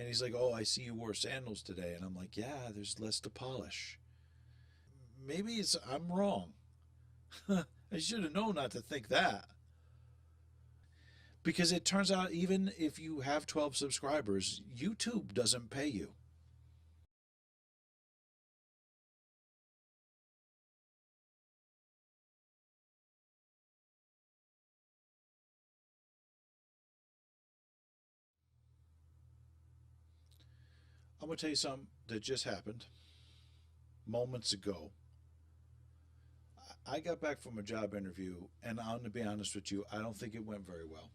And he's like, oh, I see you wore sandals today. And I'm like, yeah, there's less to polish. Maybe I'm wrong. I should have known not to think that. Because it turns out, even if you have 12 subscribers, YouTube doesn't pay you. I'm going to tell you something that just happened moments ago. I got back from a job interview, and I'm going to be honest with you, I don't think it went very well.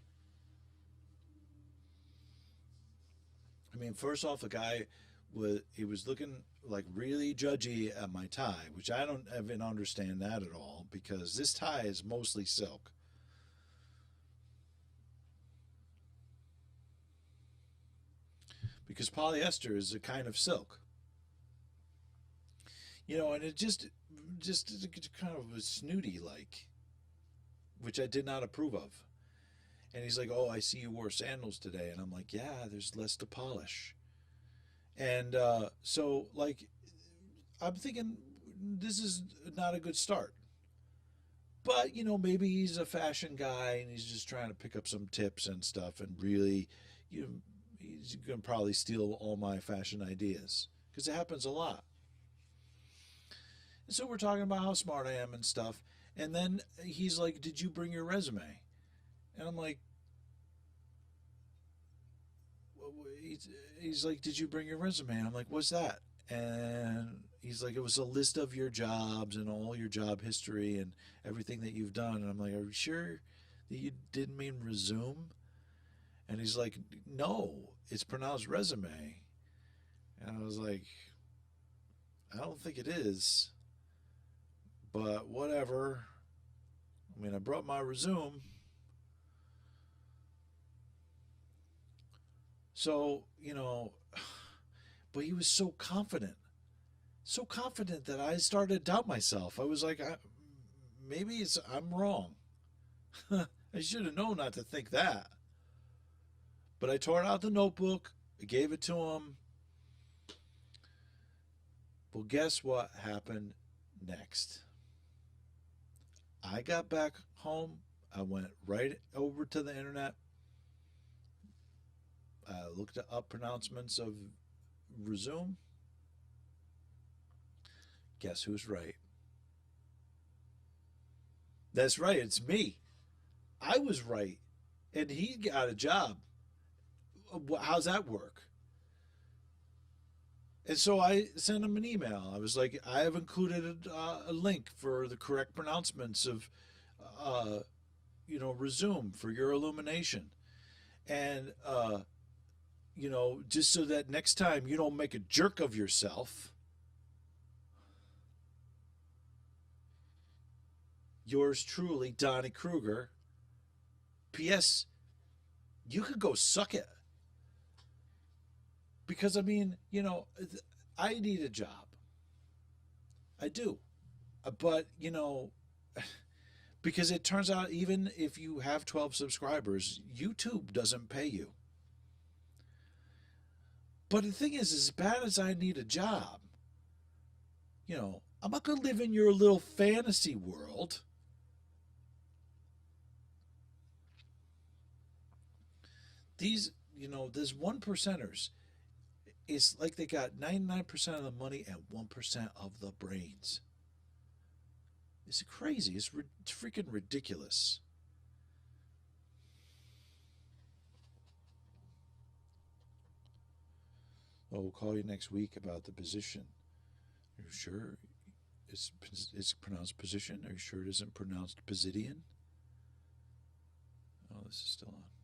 I mean, first off, the guy was looking like really judgy at my tie, which I don't even understand that at all because this tie is mostly silk. Because polyester is a kind of silk, and it just kind of was snooty like, which I did not approve of. And he's like, "Oh, I see you wore sandals today," and I'm like, "Yeah, there's less to polish." And so, like, I'm thinking this is not a good start. But maybe he's a fashion guy and he's just trying to pick up some tips and stuff, and really, you know, he's gonna probably steal all my fashion ideas because it happens a lot. And so we're talking about how smart I am and stuff. And then he's like, "Did you bring your resume?" And I'm like, he's like, "Did you bring your resume?" And I'm like, "What's that?" And he's like, "It was a list of your jobs and all your job history and everything that you've done." And I'm like, "Are you sure that you didn't mean resume?" And he's like, "No, it's pronounced resume." And I was like, "I don't think it is, but whatever. I mean, I brought my resume." So, but he was so confident that I started to doubt myself. I was like, maybe I'm wrong. I should have known not to think that. But I tore out the notebook, I gave it to him. Well, guess what happened next? I got back home. I went right over to the internet. I looked up pronouncements of resume. Guess who's right? That's right, it's me. I was right. And he got a job. How's that work? And so I sent him an email. I was like, I have included a link for the correct pronouncements of, uh, resume for your illumination. And, just so that next time you don't make a jerk of yourself, yours truly, Donnie Kruger. P.S. You could go suck it. Because, I mean, I need a job. I do. But, because it turns out, even if you have 12 subscribers, YouTube doesn't pay you. But the thing is, as bad as I need a job, I'm not going to live in your little fantasy world. These, there's one percenters. It's like they got 99% of the money and 1% of the brains. It's crazy. It's freaking ridiculous. Well, we'll call you next week about the position. Are you sure it's pronounced position? Are you sure it isn't pronounced Pisidian? Oh, this is still on.